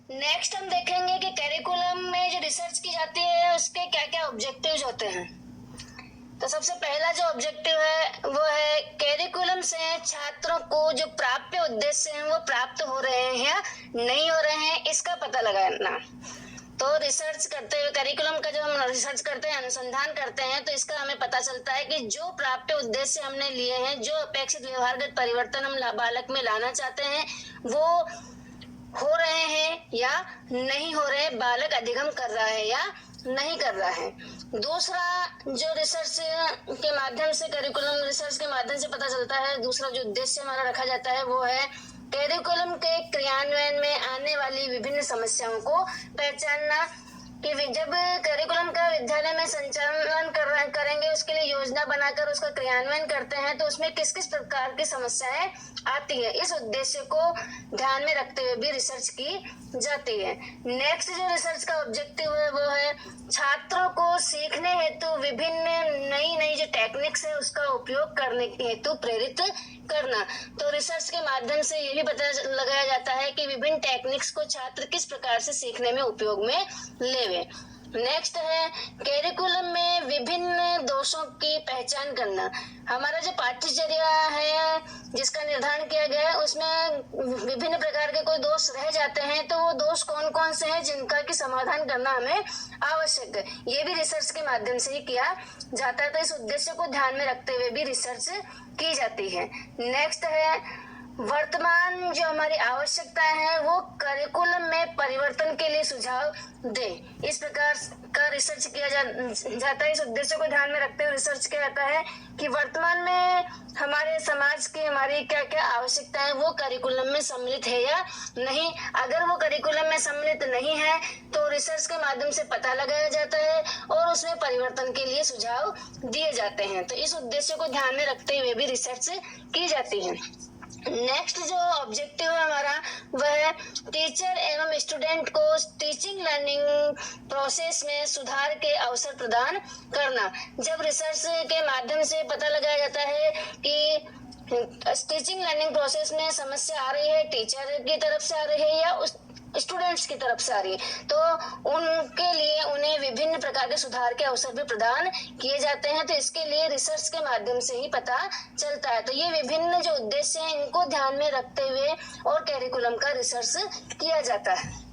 Next हम देखेंगे कि करिकुलम में जो रिसर्च की जाती है उसके क्या क्या ऑब्जेक्टिव्स होते हैं। तो सबसे पहला जो ऑब्जेक्टिव है वो है करिकुलम से छात्रों को जो प्राप्य उद्देश्य हैं वो प्राप्त हो रहे हैं या नहीं हो रहे हैं, इसका पता लगाना। तो रिसर्च करते हुए करिकुलम का जब हम रिसर्च करते हैं, अनुसंधान करते हैं, तो इसका हमें पता चलता है कि जो प्राप्य उद्देश्य हमने लिए हैं, जो अपेक्षित व्यवहारगत परिवर्तन हम बालक में लाना चाहते हैं, वो हो रहे हैं या नहीं हो रहे, बालक अधिगम कर रहा है या नहीं कर रहा है। दूसरा जो रिसर्च के माध्यम से, करिकुलम रिसर्च के माध्यम से पता चलता है, दूसरा जो उद्देश्य हमारा रखा जाता है वो है करिकुलम के क्रियान्वयन में आने वाली विभिन्न समस्याओं को पहचानना। कि जब करिकुलम का विद्यालय में संचालन करेंगे, उसके लिए योजना बनाकर उसका क्रियान्वयन करते हैं, तो उसमें किस किस प्रकार की समस्याएं आती है, इस उद्देश्य को ध्यान में रखते हुए भी रिसर्च की जाती है। नेक्स्ट जो रिसर्च का ऑब्जेक्टिव है वो है छात्रों को सीखने हेतु विभिन्न नई नई जो टेक्निक्स है उसका उपयोग करने हेतु प्रेरित करना। तो रिसर्च के माध्यम से ये भी पता लगाया जाता है कि विभिन्न टेक्निक्स को छात्र किस प्रकार से सीखने में उपयोग में लेवे। नेक्स्ट है करिकुलम में विभिन्न दोषों की पहचान करना। हमारा जो पाठ्यचर्या है जिसका निर्धारण किया गया है उसमें विभिन्न प्रकार के कोई दोष रह जाते हैं, तो वो दोष कौन कौन से हैं जिनका की समाधान करना हमें आवश्यक है, ये भी रिसर्च के माध्यम से ही किया जाता है। तो इस उद्देश्य को ध्यान में रखते हुए भी रिसर्च की जाती है। नेक्स्ट है वर्तमान जो हमारी आवश्यकताएं हैं वो करिकुलम में परिवर्तन के लिए सुझाव दे, इस प्रकार का रिसर्च किया जाता है। इस उद्देश्य को ध्यान में रखते हुए रिसर्च किया जाता है कि वर्तमान में हमारे समाज की हमारी क्या क्या आवश्यकताएं वो करिकुलम में सम्मिलित है या नहीं। अगर वो करिकुलम में सम्मिलित नहीं है तो रिसर्च के माध्यम से पता लगाया जाता है और उसमें परिवर्तन के लिए सुझाव दिए जाते हैं। तो इस उद्देश्य को ध्यान में रखते हुए भी रिसर्च की जाती है। नेक्स्ट जो ऑब्जेक्टिव है हमारा वह टीचर एवं स्टूडेंट को टीचिंग लर्निंग प्रोसेस में सुधार के अवसर प्रदान करना। जब रिसर्च के माध्यम से पता लगाया जाता है कि टीचिंग लर्निंग प्रोसेस में समस्या आ रही है, टीचर की तरफ से आ रही है या उस स्टूडेंट्स की तरफ से आ रही है, तो उनके लिए उन्हें विभिन्न प्रकार के सुधार के अवसर भी प्रदान किए जाते हैं। तो इसके लिए रिसर्च के माध्यम से ही पता चलता है। तो ये विभिन्न जो उद्देश्य हैं इनको ध्यान में रखते हुए और करिकुलम का रिसर्च किया जाता है।